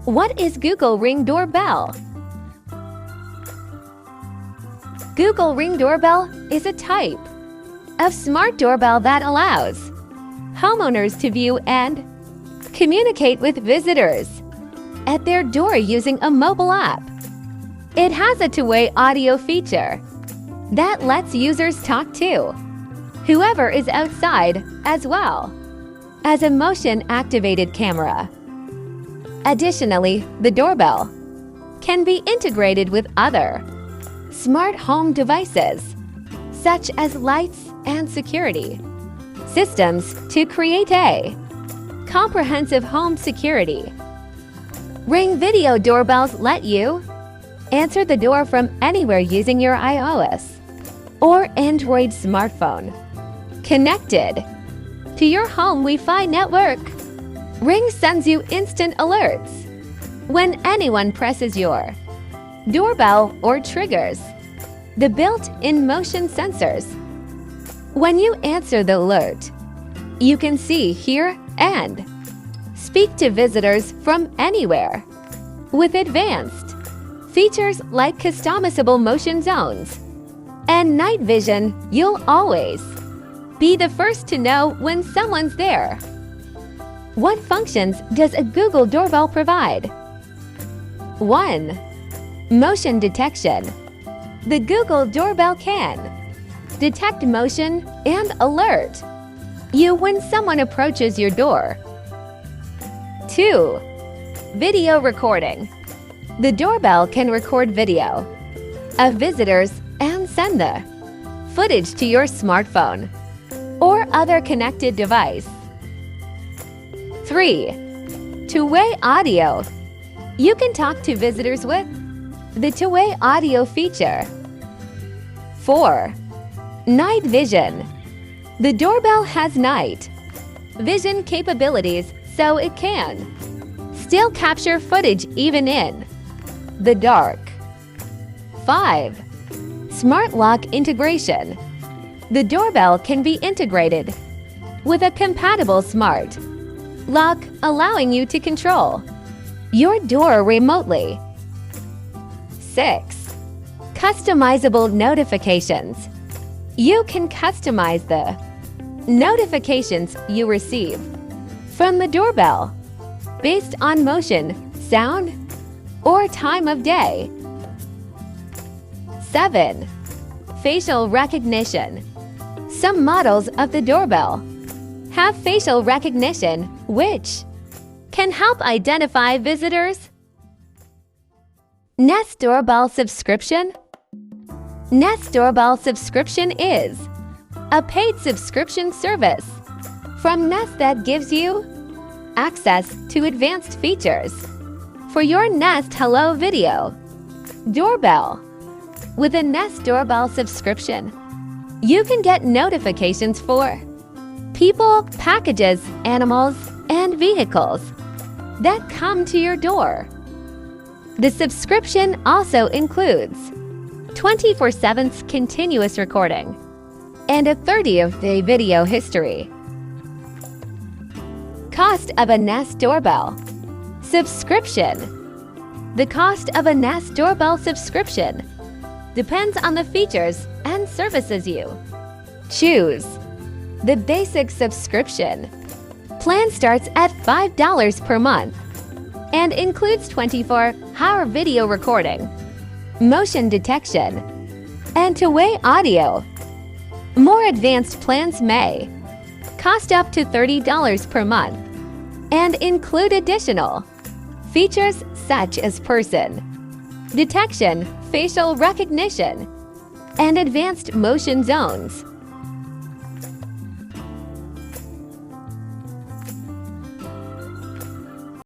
What is Google Ring Doorbell? Google Ring Doorbell is a type of smart doorbell that allows homeowners to view and communicate with visitors at their door using a mobile app. It has a two-way audio feature that lets users talk to whoever is outside, as well as a motion-activated camera. Additionally, the doorbell can be integrated with other smart home devices, such as lights and security systems, to create a comprehensive home security. Ring video doorbells let you answer the door from anywhere using your iOS or Android smartphone connected to your home Wi-Fi network. Ring sends you instant alerts when anyone presses your doorbell or triggers the built-in motion sensors. When you answer the alert, you can see, hear, and speak to visitors from anywhere. With advanced features like customizable motion zones and night vision, you'll always be the first to know when someone's there. What functions does a Google Doorbell provide? 1. Motion detection. The Google Doorbell can detect motion and alert you when someone approaches your door. 2. Video recording. The doorbell can record video of visitors and send the footage to your smartphone or other connected device. 3. Two-way audio. You can talk to visitors with the two-way audio feature. 4. Night vision. The doorbell has night vision capabilities, so it can still capture footage even in the dark. 5. Smart lock integration. The doorbell can be integrated with a compatible smart lock, allowing you to control your door remotely. 6. Customizable notifications. You can customize the notifications you receive from the doorbell based on motion, sound, or time of day. 7. Facial recognition. Some models of the doorbell have facial recognition, which can help identify visitors. Nest Doorbell Subscription. Nest Doorbell Subscription is a paid subscription service from Nest that gives you access to advanced features for your Nest Hello video doorbell. With a Nest Doorbell subscription, you can get notifications for people, packages, animals, and vehicles that come to your door. The subscription also includes 24/7 continuous recording and a 30-day video history. Cost of a Nest Doorbell subscription. The cost of a Nest Doorbell subscription depends on the features and services you choose. The basic subscription plan starts at $5 per month and includes 24-hour video recording, motion detection, and two-way audio. More advanced plans may cost up to $30 per month and include additional features such as person detection, facial recognition, and advanced motion zones.